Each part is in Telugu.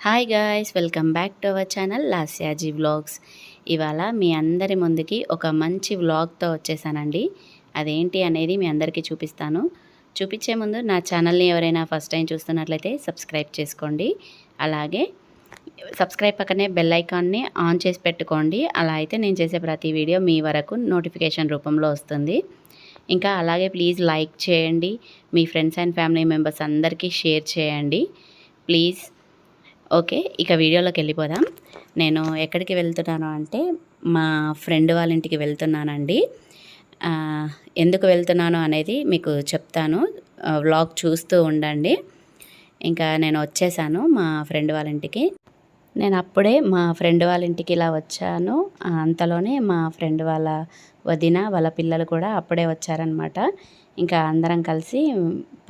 Hi guys, welcome back to our channel Lasyaji vlogs. ఇవాళ మీ అందరి ముందుకి ఒక మంచి వ్లాగ్తో వచ్చేసానండి. అదేంటి అనేది మీ అందరికీ చూపిస్తాను. చూపించే ముందు నా ఛానల్ని ఎవరైనా ఫస్ట్ టైం చూస్తున్నట్లయితే సబ్స్క్రైబ్ చేసుకోండి. అలాగే సబ్స్క్రైబ్ పక్కనే బెల్ ఐకాన్ని ఆన్ చేసి పెట్టుకోండి. అలా అయితే నేను చేసే ప్రతి వీడియో మీ వరకు నోటిఫికేషన్ రూపంలో వస్తుంది. ఇంకా అలాగే ప్లీజ్ లైక్ చేయండి. మీ ఫ్రెండ్స్ అండ్ ఫ్యామిలీ మెంబర్స్ అందరికీ షేర్ చేయండి ప్లీజ్. ఓకే, ఇక వీడియోలోకి వెళ్ళిపోదాం. నేను ఎక్కడికి వెళ్తున్నాను అంటే మా ఫ్రెండ్ వాళ్ళ ఇంటికి వెళ్తున్నానండి. ఎందుకు వెళ్తున్నాను అనేది మీకు చెప్తాను, వ్లాగ్ చూస్తూ ఉండండి. ఇంకా నేను వచ్చేసాను మా ఫ్రెండ్ వాళ్ళ ఇంటికి. నేను అప్పుడే మా ఫ్రెండ్ వాళ్ళ ఇంటికి ఇలా వచ్చాను. అంతలోనే మా ఫ్రెండ్ వాళ్ళ వదిన వాళ్ళ పిల్లలు కూడా అప్పుడే వచ్చారనమాట. ఇంకా అందరం కలిసి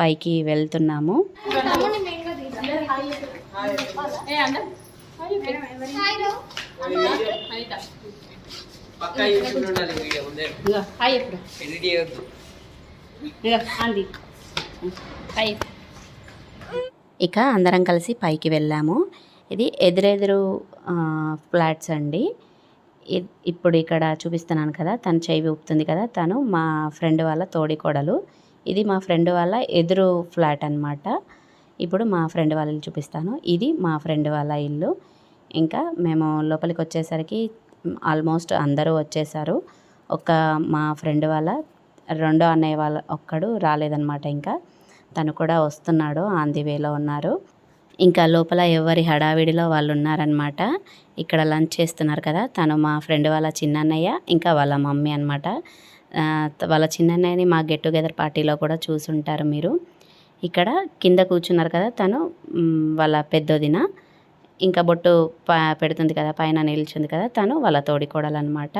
పైకి వెళ్తున్నాము. ఇక అందరం కలిసి పైకి వెళ్ళాము. ఇది ఎదురెదురు ఫ్లాట్స్ అండి. ఇప్పుడు ఇక్కడ చూపిస్తున్నాను కదా, తను చేయి ఊపుతుంది కదా, తను మా ఫ్రెండ్ వాళ్ళ తోడికోడలు. ఇది మా ఫ్రెండ్ వాళ్ళ ఎదురు ఫ్లాట్ అన్నమాట. ఇప్పుడు మా ఫ్రెండ్ వాళ్ళ ఇల్లు చూపిస్తాను. ఇది మా ఫ్రెండ్ వాళ్ళ ఇల్లు. ఇంకా మేము లోపలికి వచ్చేసరికి ఆల్మోస్ట్ అందరూ వచ్చేసారు. మా ఫ్రెండ్ వాళ్ళ రెండో అన్నయ్య వాళ్ళ ఒక్కడు రాలేదన్నమాట. ఇంకా తను కూడా వస్తున్నాడు, ఆన్ ది వేలో ఉన్నారు. ఇంకా లోపల ఎవరి హడావిడిలో వాళ్ళు ఉన్నారనమాట. ఇక్కడ లంచ్ చేస్తున్నారు కదా, తను మా ఫ్రెండ్ వాళ్ళ చిన్నన్నయ్య, ఇంకా వాళ్ళ మమ్మీ అనమాట. వాళ్ళ చిన్నన్నయ్యని మా గెట్ టుగెదర్ పార్టీలో కూడా చూసుంటారు మీరు. ఇక్కడ కింద కూర్చున్నారు కదా, తను వాళ్ళ పెద్దోదిన. ఇంకా బొట్టు పెడుతుంది కదా, పైన నిల్చుంది కదా, తను వాళ్ళ తోడికోడలు అనమాట.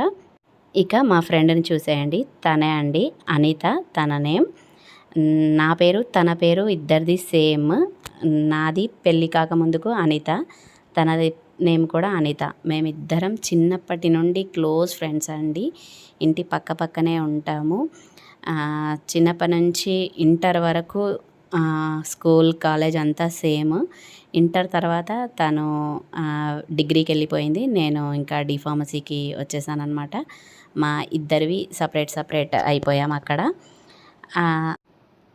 ఇక మా ఫ్రెండ్ని చూసేయండి, తనే అండి అనిత. తన నేమ్, నా పేరు తన పేరు ఇద్దరిది సేమ్. నాది పెళ్ళి కాకముందుకు అనిత, తనది నేమ్ కూడా అనిత. మేమిద్దరం చిన్నప్పటి నుండి క్లోజ్ ఫ్రెండ్స్ అండి. ఇంటి పక్క పక్కనే ఉంటాము. చిన్నప్పటి నుంచి ఇంటర్ వరకు స్కూల్ కాలేజ్ అంతా సేమ్. ఇంటర్ తర్వాత తను డిగ్రీకి వెళ్ళిపోయింది, నేను ఇంకా డిఫార్మసీకి వచ్చేసాను అనమాట. మా ఇద్దరివి సపరేట్ అయిపోయాం అక్కడ.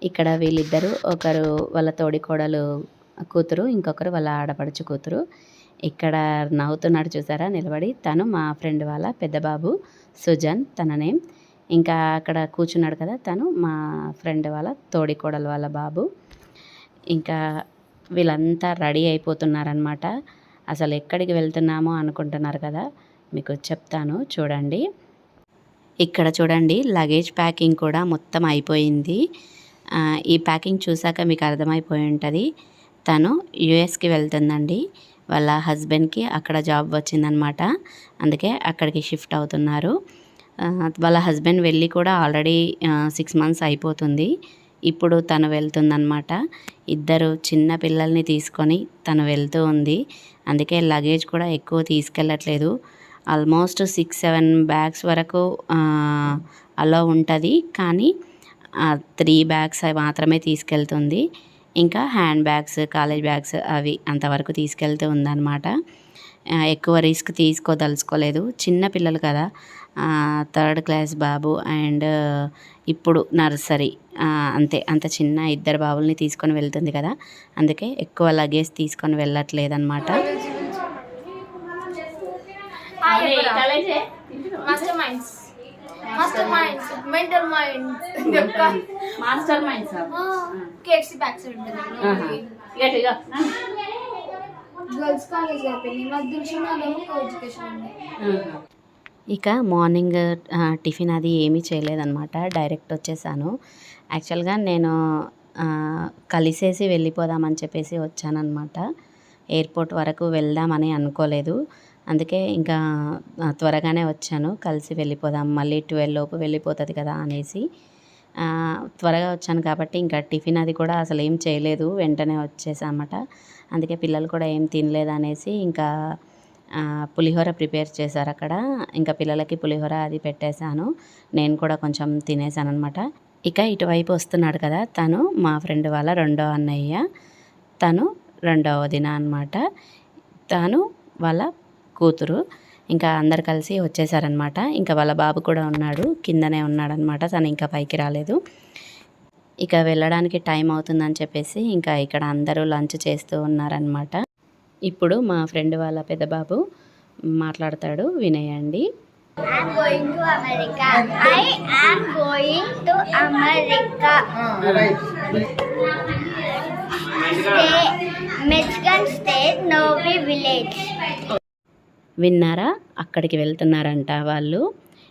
ఇక్కడ వీళ్ళిద్దరూ, ఒకరు వాళ్ళ తోడికోడలు కూతురు, ఇంకొకరు వాళ్ళ ఆడపడుచు కూతురు. ఇక్కడ నవ్వుతున్నాడు చూసారా నిలబడి, తను మా ఫ్రెండ్ వాళ్ళ పెద్ద బాబు సుజన్, తన నేమ్. ఇంకా అక్కడ కూర్చున్నాడు కదా, తను మా ఫ్రెండ్ వాళ్ళ తోడికోడలు వాళ్ళ బాబు. ఇంకా వీళ్ళంతా రెడీ అయిపోతున్నారనమాట. అసలు ఎక్కడికి వెళ్తున్నామో అనుకుంటున్నారు కదా, మీకు చెప్తాను చూడండి. ఇక్కడ చూడండి, లగేజ్ ప్యాకింగ్ కూడా మొత్తం అయిపోయింది. ఈ ప్యాకింగ్ చూసాక మీకు అర్థమైపోయి ఉంటుంది. తను యుఎస్కి వెళ్తుందండి. వాళ్ళ హస్బెండ్కి అక్కడ జాబ్ వచ్చిందనమాట, అందుకే అక్కడికి షిఫ్ట్ అవుతున్నారు. వాళ్ళ హస్బెండ్ వెళ్ళి కూడా ఆల్రెడీ 6 months అయిపోతుంది. ఇప్పుడు తను వెళ్తుందనమాట. ఇద్దరు చిన్న పిల్లల్ని తీసుకొని తను వెళ్తూ ఉంది. అందుకే లగేజ్ కూడా ఎక్కువ తీసుకెళ్ళట్లేదు. ఆల్మోస్ట్ 6-7 bags వరకు అలా ఉంటుంది, కానీ 3 bags మాత్రమే తీసుకెళ్తుంది. ఇంకా హ్యాండ్ బ్యాగ్స్, కాలేజ్ బ్యాగ్స్ అవి అంతవరకు తీసుకెళ్తూ ఉందన్నమాట. ఎక్కువ రిస్క్ తీసుకోదలుచుకోలేదు. చిన్న పిల్లలు కదా, 3rd class బాబు అండ్ ఇప్పుడు నర్సరీ, అంత చిన్న ఇద్దరు బాబుల్ని తీసుకొని వెళ్తుంది కదా, అందుకే ఎక్కువ లగేజ్ తీసుకొని వెళ్ళట్లేదన్నమాట. ఇక మార్నింగ్ టిఫిన్ అది ఏమీ చేయలేదన్నమాట, డైరెక్ట్ వచ్చేసాను. యాక్చువల్గా నేను కలిసేసి వెళ్ళిపోదామని చెప్పేసి వచ్చానన్నమాట. ఎయిర్పోర్ట్ వరకు వెళ్దామని అనుకోలేదు, అందుకే ఇంకా త్వరగానే వచ్చాను. కలిసి వెళ్ళిపోదాం, మళ్ళీ 12 లోపు వెళ్ళిపోతుంది కదా అనేసి త్వరగా వచ్చాను. కాబట్టి ఇంకా టిఫిన్ అది కూడా అసలు ఏం చేయలేదు, వెంటనే వచ్చేసామన్నమాట. అందుకే పిల్లలు కూడా ఏం తినలేదు అనేసి ఇంకా పులిహోర ప్రిపేర్ చేశారు అక్కడ. ఇంకా పిల్లలకి పులిహోర అది పెట్టేశాను, నేను కూడా కొంచెం తినేసాను అనమాట. ఇక ఇటువైపు వస్తున్నాడు కదా, తను మా ఫ్రెండ్ వాళ్ళ రెండో అన్నయ్య, తను రెండవ వదిన అనమాట. తాను వాళ్ళ కూతురు ఇంకా అందరు కలిసి వచ్చేసారనమాట. ఇంకా వాళ్ళ బాబు కూడా ఉన్నాడు, కిందనే ఉన్నాడనమాట. తను ఇంకా పైకి రాలేదు. ఇక వెళ్ళడానికి టైం అవుతుందని చెప్పేసి ఇంకా ఇక్కడ అందరూ లంచ్ చేస్తూ ఉన్నారనమాట. ఇప్పుడు మా ఫ్రెండ్ వాళ్ళ పెద్ద బాబు మాట్లాడతాడు, వినేయండి. I'm going to America. I am going to America. Right. Michigan State, Novi Village. విన్నారా? అక్కడికి వెళ్తున్నారంట వాళ్ళు.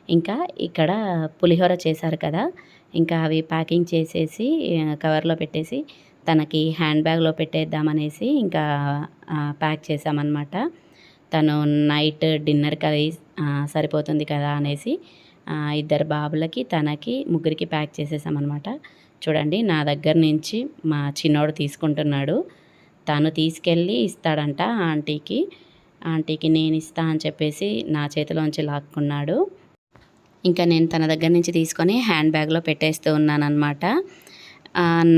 ఇంకా ఇక్కడ పులిహోర చేశారు కదా, ఇంకా అవి ప్యాకింగ్ చేసేసి కవర్లో పెట్టేసి తనకి హ్యాండ్ బ్యాగ్లో పెట్టేద్దామనేసి ఇంకా ప్యాక్ చేసామన్నమాట. తను నైట్ డిన్నర్కి అది సరిపోతుంది కదా అనేసి ఇద్దరు బాబులకి తనకి ముగ్గురికి ప్యాక్ చేసేసామన్నమాట. చూడండి, నా దగ్గర నుంచి మా చిన్నోడు తీసుకుంటున్నాడు. తను తీసుకెళ్ళి ఇస్తాడంట ఆంటీకి నేను ఇస్తా అని చెప్పేసి నా చేతిలోంచి లాక్కున్నాడు. ఇంకా నేను తన దగ్గర నుంచి తీసుకొని హ్యాండ్ బ్యాగ్లో పెట్టేస్తూ ఉన్నానన్నమాట.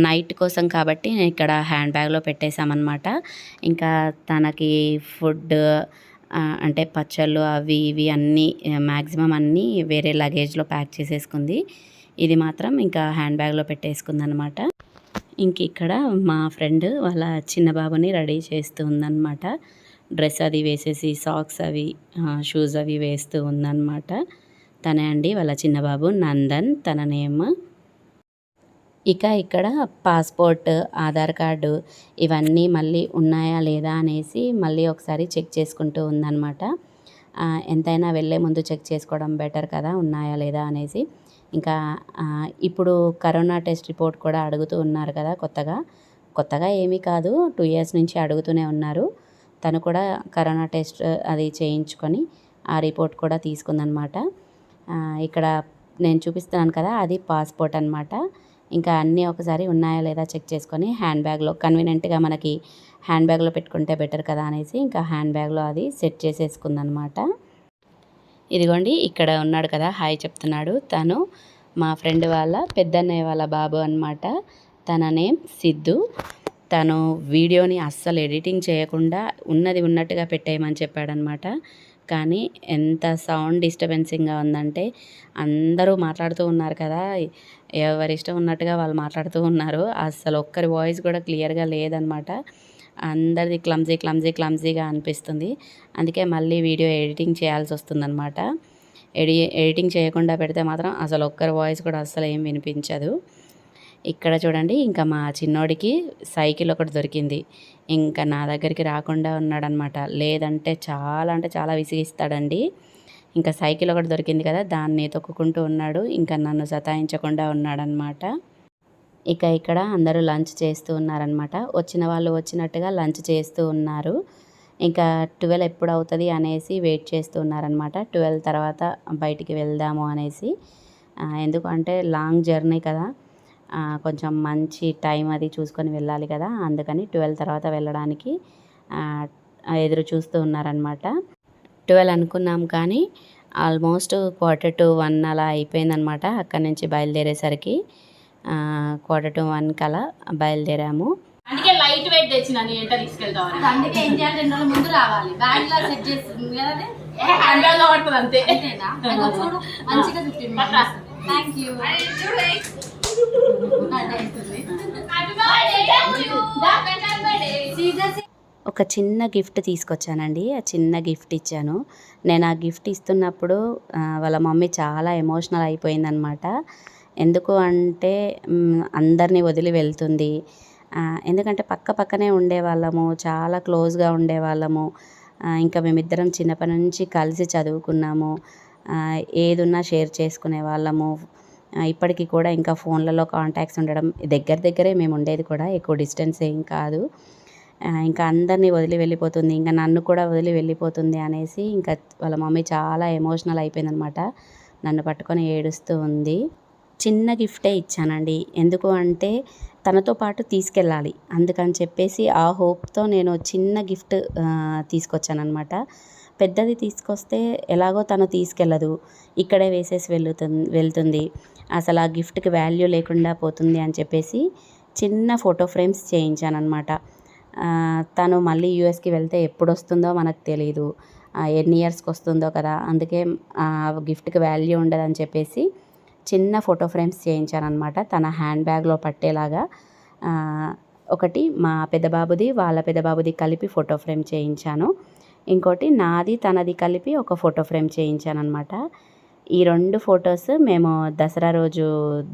నైట్ కోసం కాబట్టి నేను ఇక్కడ హ్యాండ్ బ్యాగ్లో పెట్టేశామన్నమాట. ఇంకా తనకి ఫుడ్ అంటే పచ్చళ్ళు అవి ఇవి అన్నీ మ్యాక్సిమం అన్నీ వేరే లగేజ్లో ప్యాక్ చేసేసుకుంది. ఇది మాత్రం ఇంకా హ్యాండ్ బ్యాగ్లో పెట్టేసుకుందనమాట. ఇంక ఇక్కడ మా ఫ్రెండ్ వాళ్ళ చిన్న బాబుని రెడీ చేస్తూ ఉందన్నమాట. డ్రెస్ అది వేసేసి సాక్స్ అవి షూస్ అవి వేస్తూ ఉందన్నమాట. తనే అండి వాళ్ళ చిన్న బాబు నందన్, తన నేమ్. ఇక ఇక్కడ పాస్పోర్ట్, ఆధార్ కార్డు ఇవన్నీ మళ్ళీ ఉన్నాయా లేదా అనేసి మళ్ళీ ఒకసారి చెక్ చేసుకుంటూ ఉందన్నమాట. ఎంతైనా వెళ్ళే ముందు చెక్ చేసుకోవడం బెటర్ కదా, ఉన్నాయా లేదా అనేసి. ఇంకా ఇప్పుడు కరోనా టెస్ట్ రిపోర్ట్ కూడా అడుగుతూ ఉన్నారు కదా, కొత్తగా ఏమీ కాదు, 2 years నుంచి అడుగుతూనే ఉన్నారు. తను కూడా కరోనా టెస్ట్ అది చేయించుకొని ఆ రిపోర్ట్ కూడా తీసుకుందనమాట. ఇక్కడ నేను చూపిస్తున్నాను కదా, అది పాస్పోర్ట్ అనమాట. ఇంకా అన్నీ ఒకసారి ఉన్నాయా లేదా చెక్ చేసుకొని హ్యాండ్ బ్యాగ్లో కన్వీనియంట్గా మనకి హ్యాండ్ బ్యాగ్లో పెట్టుకుంటే బెటర్ కదా అనేసి ఇంకా హ్యాండ్ బ్యాగ్లో అది సెట్ చేసేసుకుందనమాట. ఇదిగోండి, ఇక్కడ ఉన్నాడు కదా, హాయ్ చెప్తున్నాడు. తను మా ఫ్రెండ్ వాళ్ళ పెద్దన్నయ్య వాళ్ళ బాబు అనమాట. తన నేమ్ సిద్ధు. తను వీడియోని అస్సలు ఎడిటింగ్ చేయకుండా ఉన్నది ఉన్నట్టుగా పెట్టేయమని చెప్పాడనమాట. కానీ ఎంత సౌండ్ డిస్టర్బెన్సింగ్గా ఉందంటే అందరూ మాట్లాడుతూ ఉన్నారు కదా, ఎవరి ఇష్టం ఉన్నట్టుగా వాళ్ళు మాట్లాడుతూ ఉన్నారు. అస్సలు ఒక్కరి వాయిస్ కూడా క్లియర్గా లేదనమాట. అందరిది క్లమ్జీగా అనిపిస్తుంది. అందుకే మళ్ళీ వీడియో ఎడిటింగ్ చేయాల్సి వస్తుందన్నమాట. ఎడిటింగ్ చేయకుండా పెడితే మాత్రం అసలు ఒక్కరి వాయిస్ కూడా అస్సలు ఏం వినిపించదు. ఇక్కడ చూడండి, ఇంకా మా చిన్నోడికి సైకిల్ ఒకటి దొరికింది. ఇంకా నా దగ్గరికి రాకుండా ఉన్నాడనమాట. లేదంటే చాలా విసిగిస్తాడండి. ఇంకా సైకిల్ ఒకటి దొరికింది కదా, దాన్ని తొక్కుకుంటూ ఉన్నాడు. ఇంకా నన్ను సతాయించకుండా ఉన్నాడనమాట. ఇక ఇక్కడ అందరూ లంచ్ చేస్తూ ఉన్నారనమాట. వచ్చిన వాళ్ళు వచ్చినట్టుగా లంచ్ చేస్తూ ఉన్నారు. ఇంకా 12 ఎప్పుడు అవుతుంది అనేసి వెయిట్ చేస్తూ ఉన్నారనమాట. 12 తర్వాత బయటికి వెళ్దాము అనేసి. ఎందుకంటే లాంగ్ జర్నీ కదా, కొంచెం మంచి టైం అది చూసుకొని వెళ్ళాలి కదా, అందుకని 12 తర్వాత వెళ్ళడానికి ఎదురు చూస్తూ ఉన్నారనమాట. 12 అనుకున్నాం కానీ ఆల్మోస్ట్ 1:45 అలా అయిపోయిందనమాట. అక్కడి నుంచి బయలుదేరేసరికి 1:45 కలా బయలుదేరాము. అందుకే లైట్ వెయిట్ తెచ్చిన ఎంట తీసుకెళ్తాం. అందుకే ఏం చేయాలి, 2 రోజుల ముందు రావాలి. బ్యాగ్ లా సెట్ చేస్తుంది కదా, హ్యాండ్ పడుతుంది అంతే. చూడు మంచిగా చుట్టింది. Thank you. ఒక చిన్న గిఫ్ట్ తీసుకొచ్చానండి. ఆ చిన్న గిఫ్ట్ ఇచ్చాను. నేను ఆ గిఫ్ట్ ఇస్తున్నప్పుడు వాళ్ళ మమ్మీ చాలా ఎమోషనల్ అయిపోయిందనమాట. ఎందుకు అంటే అందరినీ వదిలి వెళ్తుంది. ఎందుకంటే పక్కనే ఉండేవాళ్ళము, చాలా క్లోజ్గా ఉండేవాళ్ళము. ఇంకా మేమిద్దరం చిన్నప్పటి నుంచి కలిసి చదువుకున్నాము. ఏదున్నా షేర్ చేసుకునే వాళ్ళము. ఇప్పటికీ కూడా ఇంకా ఫోన్లలో కాంటాక్ట్స్ ఉండడం, దగ్గరే మేము ఉండేది కూడా, ఎక్కువ డిస్టెన్స్ ఏం కాదు. ఇంకా అందరినీ వదిలి వెళ్ళిపోతుంది, ఇంకా నన్ను కూడా వదిలి వెళ్ళిపోతుంది అనేసి ఇంకా వాళ్ళ మమ్మీ చాలా ఎమోషనల్ అయిపోయిందనమాట. నన్ను పట్టుకొని ఏడుస్తూ ఉంది. చిన్న గిఫ్టే ఇచ్చానండి. ఎందుకు అంటే తనతో పాటు తీసుకెళ్ళాలి, అందుకని చెప్పేసి ఆ హోప్తో నేను చిన్న గిఫ్ట్ తీసుకొచ్చానమాట. పెద్దది తీసుకొస్తే ఎలాగో తను తీసుకెళ్ళదు, ఇక్కడే వేసేసి వెళ్తుంది. అసలు ఆ గిఫ్ట్కి వాల్యూ లేకుండా పోతుంది అని చెప్పేసి చిన్న ఫోటో ఫ్రేమ్స్ చేయించానమాట. తను మళ్ళీ యూఎస్కి వెళ్తే ఎప్పుడు వస్తుందో మనకు తెలీదు, ఎన్ని ఇయర్స్కి వస్తుందో కదా, అందుకే గిఫ్ట్కి వాల్యూ ఉండదని చెప్పేసి చిన్న ఫోటో ఫ్రేమ్స్ చేయించానమాట తన హ్యాండ్ బ్యాగ్లో పట్టేలాగా. ఒకటి మా పెద్ద బాబుది వాళ్ళ పెద్ద బాబుది కలిపి ఫోటో ఫ్రేమ్ చేయించాను, ఇంకోటి నాది తనది కలిపి ఒక ఫోటో ఫ్రేమ్ చేయించాను అనమాట. ఈ 2 ఫొటోస్ మేము దసరా రోజు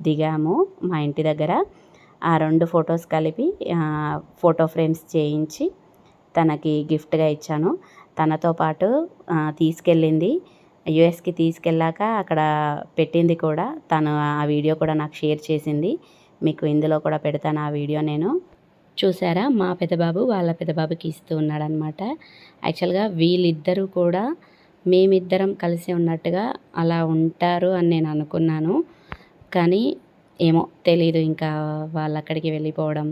దిగాము మా ఇంటి దగ్గర. ఆ 2 ఫొటోస్ కలిపి ఫోటో ఫ్రేమ్స్ చేయించి తనకి గిఫ్ట్గా ఇచ్చాను. తనతో పాటు తీసుకెళ్ళింది యుఎస్కి. తీసుకెళ్ళాక అక్కడ పెట్టింది కూడా తను, ఆ వీడియో కూడా నాకు షేర్ చేసింది. మీకు ఇందులో కూడా పెడతాను ఆ వీడియో. నేను చూసారా, మా పెద్దబాబు వాళ్ళ పెద్దబాబుకి ఇస్తూ ఉన్నాడనమాట. యాక్చువల్గా వీళ్ళిద్దరూ కూడా మేమిద్దరం కలిసి ఉన్నట్టుగా అలా ఉంటారు అని నేను అనుకున్నాను, కానీ ఏమో తెలీదు, ఇంకా వాళ్ళు అక్కడికి వెళ్ళిపోవడం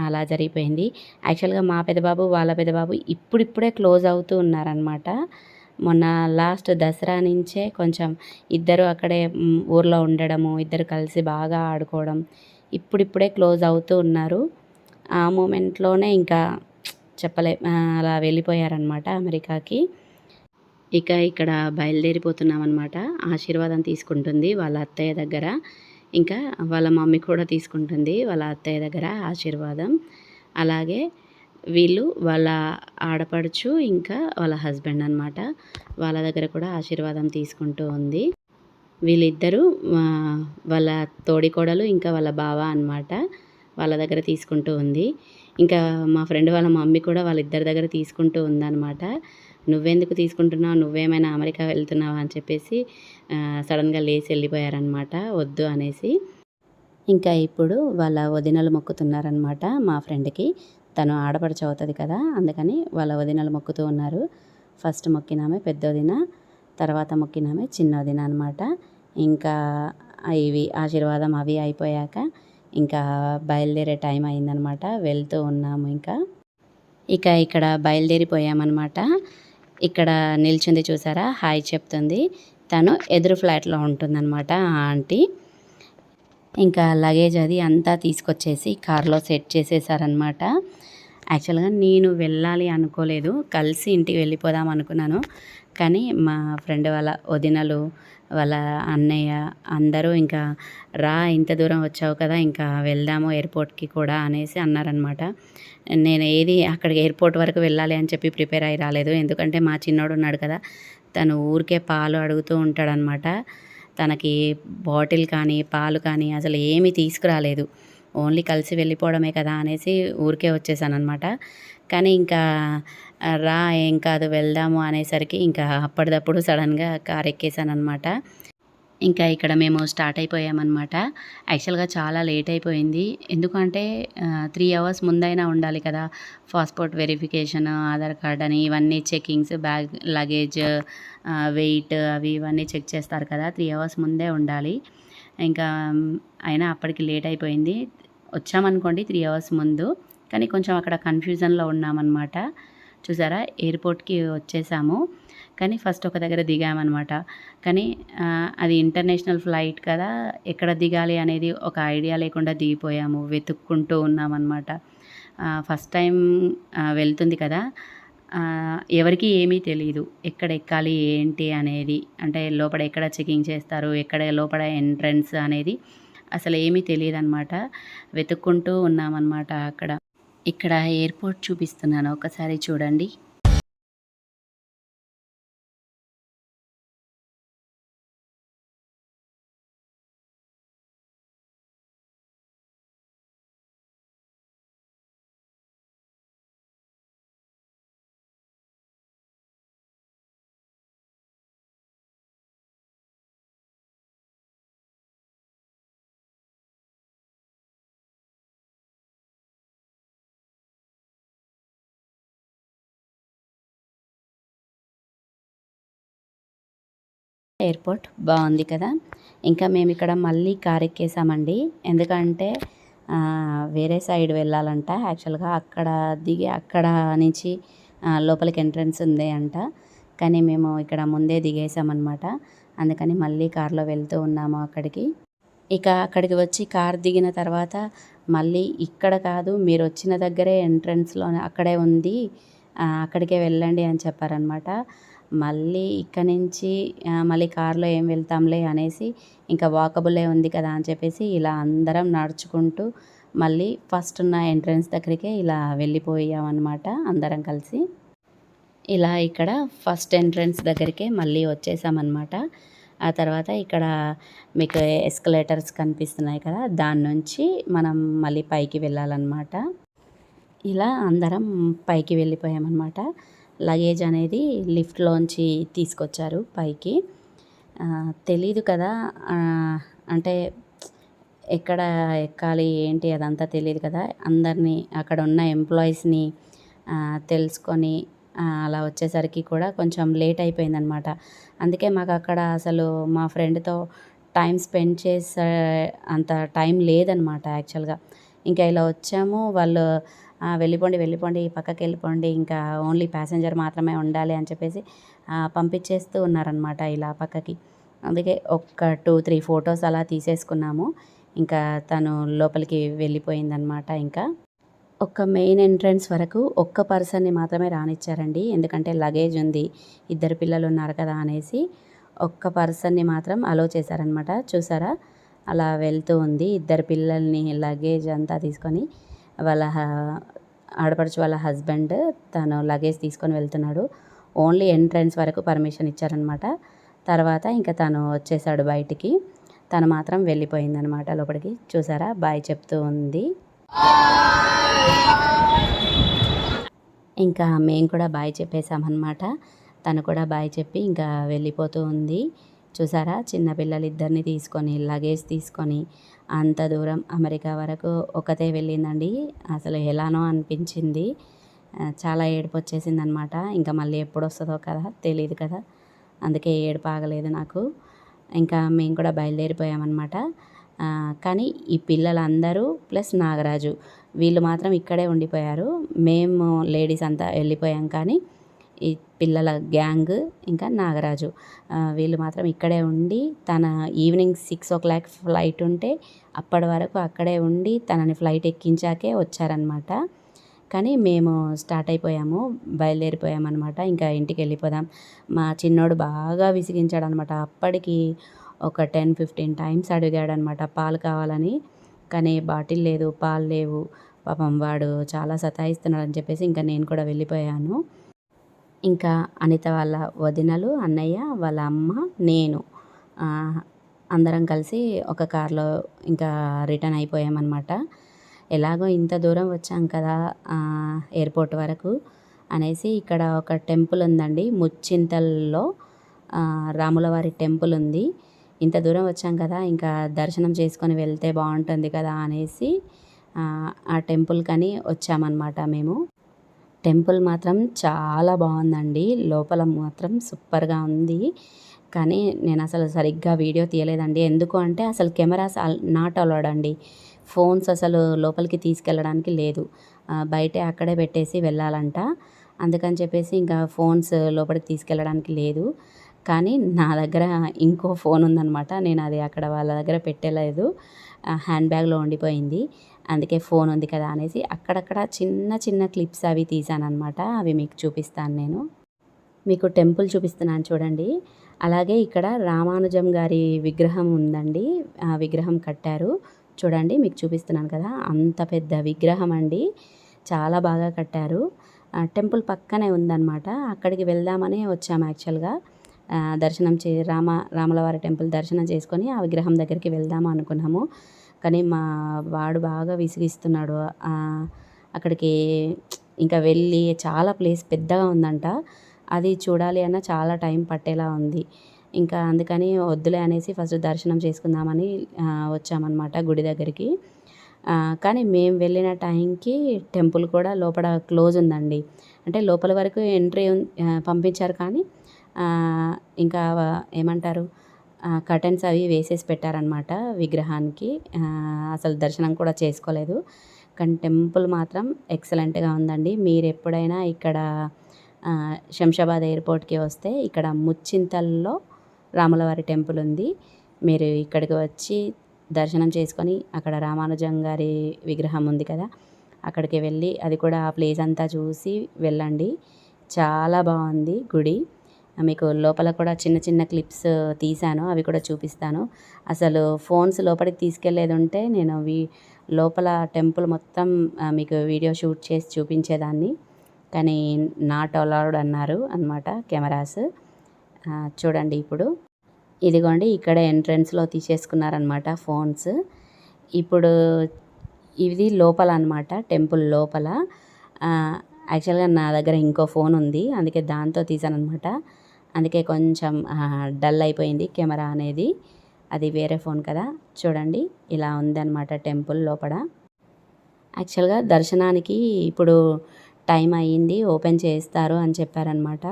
అలా జరిగిపోయింది. యాక్చువల్గా మా పెద్దబాబు వాళ్ళ పెద్దబాబు ఇప్పుడిప్పుడే క్లోజ్ అవుతూ ఉన్నారనమాట. మొన్న లాస్ట్ దసరా నుంచే కొంచెం ఇద్దరు అక్కడే ఊర్లో ఉండడము, ఇద్దరు కలిసి బాగా ఆడుకోవడం, ఇప్పుడిప్పుడే క్లోజ్ అవుతూ ఉన్నారు. ఆ మూమెంట్లోనే ఇంకా అలా వెళ్ళిపోయారనమాట అమెరికాకి. ఇక ఇక్కడ బయలుదేరిపోతున్నామన్నమాట. ఆశీర్వాదం తీసుకుంటుంది వాళ్ళ అత్తయ్య దగ్గర, ఇంకా వాళ్ళ మమ్మీ కూడా తీసుకుంటుంది వాళ్ళ అత్తయ్య దగ్గర ఆశీర్వాదం. అలాగే వీళ్ళు వాళ్ళ ఆడపడుచు ఇంకా వాళ్ళ హస్బెండ్ అనమాట, వాళ్ళ దగ్గర కూడా ఆశీర్వాదం తీసుకుంటూ ఉంది. వీళ్ళిద్దరూ వాళ్ళ తోడికోడలు ఇంకా వాళ్ళ బావ అనమాట, వాళ్ళ దగ్గర తీసుకుంటూ ఉంది. ఇంకా మా ఫ్రెండ్ వాళ్ళ మమ్మీ కూడా వాళ్ళిద్దరి దగ్గర తీసుకుంటూ ఉందన్నమాట. నువ్వెందుకు తీసుకుంటున్నావు, నువ్వేమైనా అమెరికా వెళ్తున్నావా అని చెప్పేసి సడన్గా లేచి వెళ్ళిపోయారనమాట, వద్దు అనేసి. ఇంకా ఇప్పుడు వాళ్ళ వదినలు మొక్కుతున్నారనమాట మా ఫ్రెండ్కి. తను ఆడపడుచు అవుతుంది కదా, అందుకని వాళ్ళ వదినలు మొక్కుతూ ఉన్నారు. ఫస్ట్ మొక్కినామే పెద్ద వదిన, తర్వాత మొక్కినామే చిన్న వదిన అనమాట. ఇంకా ఇవి ఆశీర్వాదం అవి అయిపోయాక ఇంకా బయలుదేరే టైం అయిందనమాట. వెళ్తూ ఉన్నాము ఇక ఇక్కడ బయలుదేరిపోయామన్నమాట. ఇక్కడ నిల్చుంది చూసారా, హాయ్ చెప్తుంది. తను ఎదురు ఫ్లాట్లో ఉంటుందన్నమాట ఆ ఆంటీ. ఇంకా లగేజ్ అది అంతా తీసుకొచ్చేసి కార్లో సెట్ చేసేసారనమాట. యాక్చువల్గా నేను వెళ్ళాలి అనుకోలేదు, కలిసి ఇంటికి వెళ్ళిపోదాం అనుకున్నాను, కానీ మా ఫ్రెండ్ వాళ్ళ వదినలు వాళ్ళ అన్నయ్య అందరూ ఇంకా రా, ఇంత దూరం వచ్చావు కదా, ఇంకా వెళ్దాము ఎయిర్పోర్ట్కి కూడా అనేసి అన్నారనమాట. నేను అక్కడికి ఎయిర్పోర్ట్ వరకు వెళ్ళాలి అని చెప్పి ప్రిపేర్ అయ్యి రాలేదు, ఎందుకంటే మా చిన్నోడు ఉన్నాడు కదా, తను ఊరికే పాలు అడుగుతూ ఉంటాడనమాట. తనకి బాటిల్ కానీ పాలు కానీ అసలు ఏమీ తీసుకురాలేదు, ఓన్లీ కలిసి వెళ్ళిపోవడమే కదా అనేసి ఊరికే వచ్చేసాను అనమాట. కానీ ఇంకా రా ఏం కాదు వెళ్దాము అనేసరికి ఇంకా అప్పటిదప్పుడు సడన్గా కార్ ఎక్కేసాను అనమాట. ఇంకా ఇక్కడ మేము స్టార్ట్ అయిపోయామన్నమాట. యాక్చువల్గా చాలా లేట్ అయిపోయింది, ఎందుకంటే 3 అవర్స్ ముందైనా ఉండాలి కదా, పాస్పోర్ట్ వెరిఫికేషన్, ఆధార్ కార్డ్ అని ఇవన్నీ చెకింగ్స్, బ్యాగ్ లగేజ్ వెయిట్ అవి ఇవన్నీ చెక్ చేస్తారు కదా, 3 అవర్స్ ముందే ఉండాలి. ఇంకా అయినా అప్పటికి లేట్ అయిపోయింది. వచ్చామనుకోండి 3 అవర్స్ ముందు, కానీ కొంచెం అక్కడ కన్ఫ్యూజన్లో ఉన్నామన్నమాట. చూసారా, ఎయిర్పోర్ట్కి వచ్చేసాము, కానీ ఫస్ట్ ఒక దగ్గర దిగామన్నమాట. కానీ అది ఇంటర్నేషనల్ ఫ్లైట్ కదా, ఎక్కడ దిగాలి అనేది ఒక ఐడియా లేకుండా దిగిపోయాము, వెతుక్కుంటూ ఉన్నామన్నమాట. ఫస్ట్ టైం వెళ్తుంది కదా, ఎవరికి ఏమీ తెలియదు ఎక్కడ ఎక్కాలి ఏంటి అనేది, అంటే లోపల ఎక్కడ చెకింగ్ చేస్తారు, ఎక్కడ లోపల ఎంట్రన్స్ అనేది అసలు ఏమీ తెలియదు అనమాట. వెతుక్కుంటూ ఉన్నామన్నమాట అక్కడ. ఇక్కడ ఎయిర్పోర్ట్ చూపిస్తున్నాను, ఒకసారి చూడండి. ఎయిర్పోర్ట్ బాగుంది కదా. ఇంకా మేము ఇక్కడ మళ్ళీ కార్ ఎక్కేసామండి, ఎందుకంటే వేరే సైడ్ వెళ్ళాలంట. యాక్చువల్గా అక్కడ దిగి అక్కడ నుంచి లోపలికి ఎంట్రన్స్ ఉంది అంట, కానీ మేము ఇక్కడ ముందే దిగేసామన్నమాట. అందుకని మళ్ళీ కార్లో వెళ్తూ ఉన్నాము అక్కడికి. ఇక అక్కడికి వచ్చి కార్ దిగిన తర్వాత మళ్ళీ ఇక్కడ కాదు, మీరు వచ్చిన దగ్గరే ఎంట్రన్స్‌లోనే అక్కడే ఉంది, అక్కడికే వెళ్ళండి అని చెప్పారనమాట. మళ్ళీ ఇక్కడి నుంచి మళ్ళీ కార్‌లో ఏం వెళ్తాంలే అనేసి ఇంకా వాకబులే ఉంది కదా అని చెప్పేసి ఇలా అందరం నడుచుకుంటూ మళ్ళీ ఫస్ట్ ఉన్న ఎంట్రన్స్ దగ్గరికే ఇలా వెళ్ళిపోయామన్నమాట అందరం కలిసి. ఇలా ఇక్కడ ఫస్ట్ ఎంట్రన్స్ దగ్గరికే మళ్ళీ వచ్చేసామన్నమాట. ఆ తర్వాత ఇక్కడ మీకు ఎస్కలేటర్స్ కనిపిస్తున్నాయి కదా, దాని నుంచి మనం మళ్ళీ పైకి వెళ్ళాలన్నమాట. ఇలా అందరం పైకి వెళ్ళిపోయామన్నమాట. లగేజ్ అనేది లిఫ్ట్‌లోంచి తీసుకొచ్చారు పైకి. తెలీదు కదా, అంటే ఎక్కడ ఎక్కాలి ఏంటి అదంతా తెలీదు కదా. అందరినీ అక్కడ ఉన్న ఎంప్లాయీస్‌ని తెలుసుకొని అలా వచ్చేసరికి కూడా కొంచెం లేట్ అయిపోయిందనమాట. అందుకే మాకు అక్కడ అసలు మా ఫ్రెండ్‌తో టైం స్పెండ్ చేసే అంత టైం లేదనమాట యాక్చువల్‌గా. ఇంకా ఇలా వచ్చాము, వాళ్ళు వెళ్ళిపోండి వెళ్ళిపోండి పక్కకి వెళ్ళిపోండి, ఇంకా ఓన్లీ ప్యాసింజర్ మాత్రమే ఉండాలి అని చెప్పేసి పంపించేస్తూ ఉన్నారనమాట ఇలా పక్కకి. అందుకే ఒక 2-3 ఫొటోస్ అలా తీసేసుకున్నాము. ఇంకా తను లోపలికి వెళ్ళిపోయిందనమాట. ఇంకా ఒక్క మెయిన్ ఎంట్రన్స్ వరకు ఒక్క పర్సన్‌ని మాత్రమే రానిచ్చారండి. ఎందుకంటే లగేజ్ ఉంది, ఇద్దరు పిల్లలు ఉన్నారు కదా అనేసి ఒక్క పర్సన్‌ని మాత్రం అలో చేశారనమాట. చూసారా అలా వెళ్తూ ఉంది, ఇద్దరు పిల్లల్ని లగేజ్ అంతా తీసుకొని. వాళ్ళ ఆడపడుచు వాళ్ళ హస్బెండ్ తను లగేజ్ తీసుకొని వెళ్తున్నాడు. ఓన్లీ ఎంట్రన్స్ వరకు పర్మిషన్ ఇచ్చారనమాట. తర్వాత ఇంకా తను వచ్చేసాడు బయటికి. తను మాత్రం వెళ్ళిపోయిందనమాట లోపలికి. చూసారా బాయ్ చెప్తూ ఉంది. ఇంకా మేము కూడా బాయ్ చెప్పేసామన్నమాట. తను కూడా బాయ్ చెప్పి ఇంకా వెళ్ళిపోతూ ఉంది. చూసారా చిన్నపిల్లలిద్దరిని తీసుకొని లగేజ్ తీసుకొని అంత దూరం అమెరికా వరకు ఒకతే వెళ్ళిందండి. అసలు ఎలానో అనిపించింది, చాలా ఏడుపు వచ్చేసిందనమాట. ఇంకా మళ్ళీ ఎప్పుడు వస్తుందో కదా తెలీదు కదా, అందుకే ఏడుపు ఆగలేదు నాకు. ఇంకా మేము కూడా బయలుదేరిపోయామన్నమాట. కానీ ఈ పిల్లలందరూ ప్లస్ నాగరాజు వీళ్ళు మాత్రం ఇక్కడే ఉండిపోయారు. మేము లేడీస్ అంతా వెళ్ళిపోయాం, కానీ ఈ పిల్లల గ్యాంగ్ ఇంకా నాగరాజు వీళ్ళు మాత్రం ఇక్కడే ఉండి తన ఈవినింగ్ 6 ఫ్లైట్ ఉంటే అప్పటి వరకు అక్కడే ఉండి తనని ఫ్లైట్ ఎక్కించాకే వచ్చారనమాట. కానీ మేము స్టార్ట్ అయిపోయాము, బయలుదేరిపోయామన్నమాట. ఇంకా ఇంటికి వెళ్ళిపోదాం. మా చిన్నోడు బాగా విసిగించాడనమాట. అప్పటికి ఒక 10-15 టైమ్స్ అడిగాడనమాట పాలు కావాలని. కానీ బాటిల్ లేదు, పాలు లేవు. పాపం వాడు చాలా సతాయిస్తున్నాడని చెప్పేసి ఇంకా నేను కూడా వెళ్ళిపోయాను. ఇంకా అనిత వాళ్ళ వదినలు, అన్నయ్య, వాళ్ళ అమ్మ, నేను అందరం కలిసి ఒక కార్లో ఇంకా రిటర్న్ అయిపోయామన్నమాట. ఎలాగో ఇంత దూరం వచ్చాం కదా ఎయిర్పోర్ట్ వరకు అనేసి ఇక్కడ ఒక టెంపుల్ ఉందండి, ముచ్చింతల్లో రాములవారి టెంపుల్ ఉంది. ఇంత దూరం వచ్చాం కదా, ఇంకా దర్శనం చేసుకొని వెళ్తే బాగుంటుంది కదా అనేసి ఆ టెంపుల్కని వచ్చామన్నమాట మేము. టెంపుల్ మాత్రం చాలా బాగుందండి, లోపల మాత్రం సూపర్గా ఉంది. కానీ నేను అసలు సరిగ్గా వీడియో తీయలేదండి. ఎందుకు అంటే అసలు కెమెరాస్ నాట్ అలౌడ్ అండి. ఫోన్స్ అసలు లోపలికి తీసుకెళ్ళడానికి లేదు, బయటే అక్కడే పెట్టేసి వెళ్ళాలంట. అందుకని చెప్పేసి ఇంకా ఫోన్స్ లోపలికి తీసుకెళ్ళడానికి లేదు. కానీ నా దగ్గర ఇంకో ఫోన్ ఉందనమాట, నేను అది అక్కడ వాళ్ళ దగ్గర పెట్టలేదు, హ్యాండ్ బ్యాగ్లో ఉండిపోయింది. అందుకే ఫోన్ ఉంది కదా అనేసి అక్కడక్కడ చిన్న చిన్న క్లిప్స్ అవి తీసానమాట. అవి మీకు చూపిస్తాను. నేను మీకు టెంపుల్ చూపిస్తున్నాను చూడండి. అలాగే ఇక్కడ రామానుజం గారి విగ్రహం ఉందండి, ఆ విగ్రహం కట్టారు చూడండి, మీకు చూపిస్తున్నాను కదా. అంత పెద్ద విగ్రహం అండి, చాలా బాగా కట్టారు. టెంపుల్ పక్కనే ఉందన్నమాట. అక్కడికి వెళ్దామని వచ్చాము యాక్చువల్గా. దర్శనం రాములవారి టెంపుల్ దర్శనం చేసుకొని ఆ విగ్రహం దగ్గరికి వెళ్దాము అనుకున్నాము. కానీ మా వాడు బాగా విసిగిస్తున్నాడు. అక్కడికి ఇంకా వెళ్ళి చాలా ప్లేస్ పెద్దగా ఉందంట, అది చూడాలి అన్న చాలా టైం పట్టేలా ఉంది. ఇంకా అందుకని వద్దులే అనేసి ఫస్ట్ దర్శనం చేసుకుందామని వచ్చామన్నమాట గుడి దగ్గరికి. కానీ మేము వెళ్ళిన టైంకి టెంపుల్ కూడా లోపల క్లోజ్ ఉందండి. అంటే లోపల వరకు ఎంట్రీ పంపించారు, కానీ ఇంకా ఏమంటారు కర్టెన్స్ అవి వేసేసి పెట్టారనమాట విగ్రహానికి. అసలు దర్శనం కూడా చేసుకోలేదు. కానీ టెంపుల్ మాత్రం ఎక్సలెంట్గా ఉందండి. మీరు ఎప్పుడైనా ఇక్కడ శంషాబాద్ ఎయిర్పోర్ట్కి వస్తే ఇక్కడ ముచ్చింతల్లో రాములవారి టెంపుల్ ఉంది. మీరు ఇక్కడికి వచ్చి దర్శనం చేసుకొని అక్కడ రామానుజం గారి విగ్రహం ఉంది కదా, అక్కడికి వెళ్ళి అది కూడా ఆ ప్లేస్ అంతా చూసి వెళ్ళండి. చాలా బాగుంది గుడి. మీకు లోపల కూడా చిన్న చిన్న క్లిప్స్ తీశాను, అవి కూడా చూపిస్తాను. అసలు ఫోన్స్ లోపలికి తీసుకెళ్లేది ఉంటే నేను లోపల టెంపుల్ మొత్తం మీకు వీడియో షూట్ చేసి చూపించేదాన్ని, కానీ నాట్ అలౌడ్ అన్నారు అనమాట కెమెరాస్. చూడండి ఇప్పుడు ఇదిగోండి ఇక్కడ ఎంట్రన్స్లో తీసేసుకున్నారనమాట ఫోన్స్. ఇప్పుడు ఇది లోపల అనమాట, టెంపుల్ లోపల. యాక్చువల్గా నా దగ్గర ఇంకో ఫోన్ ఉంది, అందుకే దాంతో తీసానమాట. అందుకే కొంచెం డల్ అయిపోయింది కెమెరా అనేది, అది వేరే ఫోన్ కదా. చూడండి ఇలా ఉందన్నమాట టెంపుల్ లోపల. యాక్చువల్గా దర్శనానికి ఇప్పుడు టైం అయ్యింది, ఓపెన్ చేస్తారు అని చెప్పారనమాట.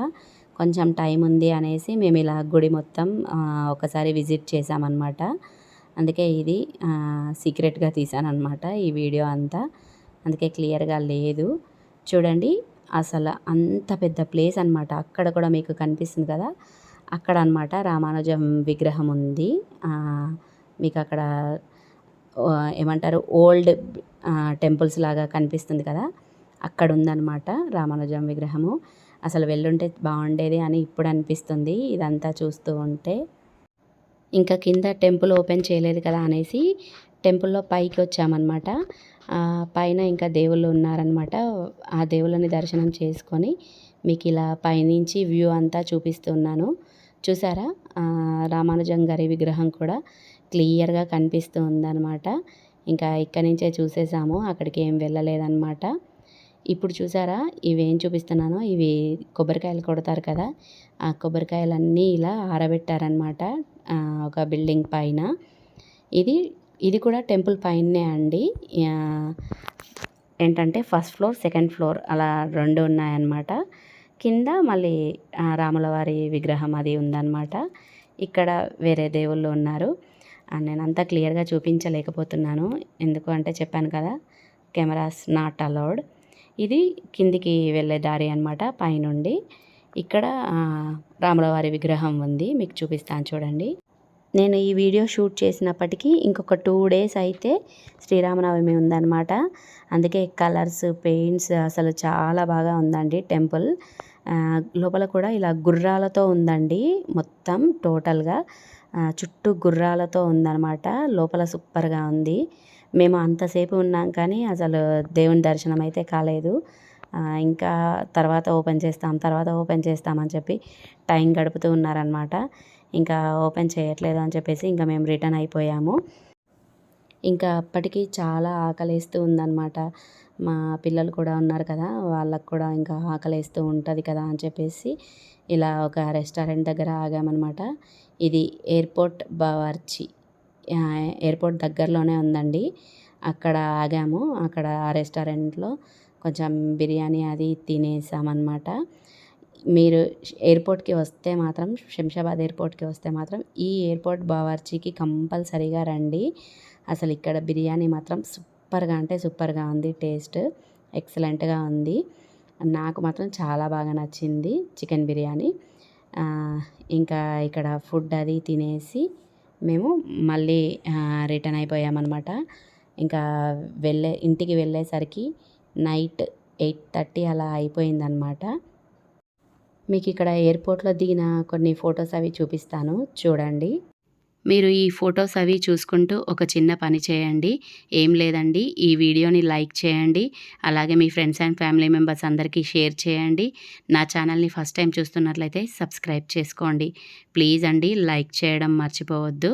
కొంచెం టైం ఉంది అనేసి మేము ఇలా గుడి మొత్తం ఒకసారి విజిట్ చేసామన్నమాట. అందుకే ఇది సీక్రెట్గా తీసానమాట ఈ వీడియో అంతా, అందుకే క్లియర్గా లేదు. చూడండి అసలు అంత పెద్ద ప్లేస్ అనమాట. అక్కడ కూడా మీకు కనిపిస్తుంది కదా, అక్కడ అనమాట రామానుజం విగ్రహం ఉంది. మీకు అక్కడ ఏమంటారు ఓల్డ్ టెంపుల్స్ లాగా కనిపిస్తుంది కదా, అక్కడ ఉందన్నమాట రామానుజం విగ్రహము. అసలు వెళ్ళుంటే బాగుండేది అని ఇప్పుడు అనిపిస్తుంది ఇదంతా చూస్తూ ఉంటే. ఇంకా కింద టెంపుల్ ఓపెన్ చేయలేదు కదా అనేసి టెంపుల్లో పైకి వచ్చామన్నమాట. పైన ఇంకా దేవుళ్ళు ఉన్నారనమాట. ఆ దేవుళ్ళని దర్శనం చేసుకొని మీకు ఇలా పైనుంచి వ్యూ అంతా చూపిస్తున్నాను. చూసారా రామానుజం గారి విగ్రహం కూడా క్లియర్గా కనిపిస్తూ ఉందన్నమాట. ఇంకా ఇక్కడి నుంచే చూసేసాము, అక్కడికి ఏం వెళ్ళలేదన్నమాట. ఇప్పుడు చూసారా ఇవేం చూపిస్తున్నానో, ఇవి కొబ్బరికాయలు కొడతారు కదా, ఆ కొబ్బరికాయలన్నీ ఇలా ఆరబెట్టారనమాట ఒక బిల్డింగ్ పైన. ఇది కూడా టెంపుల్ పైనే అండి. ఏంటంటే ఫస్ట్ ఫ్లోర్ సెకండ్ ఫ్లోర్ అలా 2 ఉన్నాయన్నమాట. కింద మళ్ళీ రాములవారి విగ్రహం అది ఉందన్నమాట. ఇక్కడ వేరే దేవుళ్ళు ఉన్నారు. నేను అంతా క్లియర్గా చూపించలేకపోతున్నాను, ఎందుకు అంటే చెప్పాను కదా కెమెరాస్ నాట్ అలౌడ్. ఇది కిందికి వెళ్ళే దారి అనమాట పైనుండి. ఇక్కడ రాములవారి విగ్రహం ఉంది, మీకు చూపిస్తాను చూడండి. నేను ఈ వీడియో షూట్ చేసినప్పటికీ ఇంకొక 2 days అయితే శ్రీరామనవమి ఉందన్నమాట. అందుకే కలర్స్ పెయింట్స్ అసలు చాలా బాగా ఉందండి టెంపుల్. లోపల కూడా ఇలా గుర్రాలతో ఉందండి మొత్తం టోటల్గా, చుట్టూ గుర్రాలతో ఉందన్నమాట. లోపల సూపర్గా ఉంది. మేము అంతసేపు ఉన్నాం కానీ అసలు దేవుని దర్శనం అయితే కాలేదు. ఇంకా తర్వాత ఓపెన్ చేస్తామని చెప్పి టైం గడుపుతూ ఉన్నారనమాట. ఇంకా ఓపెన్ చేయట్లేదు అని చెప్పేసి ఇంకా మేము రిటర్న్ అయిపోయాము. ఇంకా అప్పటికి చాలా ఆకలేస్తూ ఉందన్నమాట. మా పిల్లలు కూడా ఉన్నారు కదా, వాళ్ళకు కూడా ఇంకా ఆకలేస్తూ ఉంటుంది కదా అని చెప్పేసి ఇలా ఒక రెస్టారెంట్ దగ్గర ఆగామన్నమాట. ఇది ఎయిర్పోర్ట్ బావర్చి, ఎయిర్పోర్ట్ దగ్గరలోనే ఉందండి. అక్కడ ఆగాము. అక్కడ ఆ రెస్టారెంట్లో కొంచెం బిర్యానీ అది తినేసామన్నమాట. మీరు ఎయిర్పోర్ట్కి వస్తే మాత్రం, శంషాబాద్ ఎయిర్పోర్ట్కి వస్తే మాత్రం ఈ ఎయిర్పోర్ట్ బావర్చికి కంపల్సరీగా రండి. అసలు ఇక్కడ బిర్యానీ మాత్రం సూపర్గా అంటే సూపర్గా ఉంది, టేస్ట్ ఎక్సలెంట్గా ఉంది. నాకు మాత్రం చాలా బాగా నచ్చింది చికెన్ బిర్యానీ. ఇంకా ఇక్కడ ఫుడ్ అది తినేసి మేము మళ్ళీ రిటర్న్ అయిపోయామన్నమాట. ఇంకా ఇంటికి వెళ్ళేసరికి నైట్ 8:30 అలా అయిపోయిందనమాట. మీకు ఇక్కడ ఎయిర్పోర్ట్లో దిగిన కొన్ని ఫొటోస్ అవి చూపిస్తాను చూడండి. మీరు ఈ ఫొటోస్ అవి చూసుకుంటూ ఒక చిన్న పని చేయండి. ఏం లేదండి, ఈ వీడియోని లైక్ చేయండి, అలాగే మీ ఫ్రెండ్స్ అండ్ ఫ్యామిలీ మెంబర్స్ అందరికీ షేర్ చేయండి. నా ఛానల్ని ఫస్ట్ టైం చూస్తున్నట్లయితే సబ్స్క్రైబ్ చేసుకోండి ప్లీజ్ అండి, లైక్ చేయడం మర్చిపోవద్దు.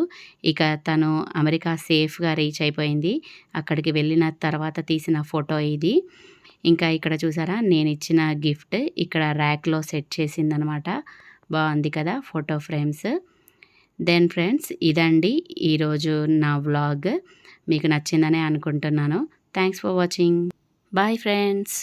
ఇక తను అమెరికా సేఫ్గా రీచ్ అయిపోయింది. అక్కడికి వెళ్ళిన తర్వాత తీసిన ఫోటో ఇది. ఇంకా ఇక్కడ చూసారా నేను ఇచ్చిన గిఫ్ట్ ఇక్కడ ర్యాక్లో సెట్ చేసిందనమాట. బాగుంది కదా ఫోటో ఫ్రేమ్స్. దెన్ ఫ్రెండ్స్ ఇదండి ఈరోజు నా వ్లాగ్. మీకు నచ్చిందనే అనుకుంటున్నాను. Thanks for watching. Bye friends.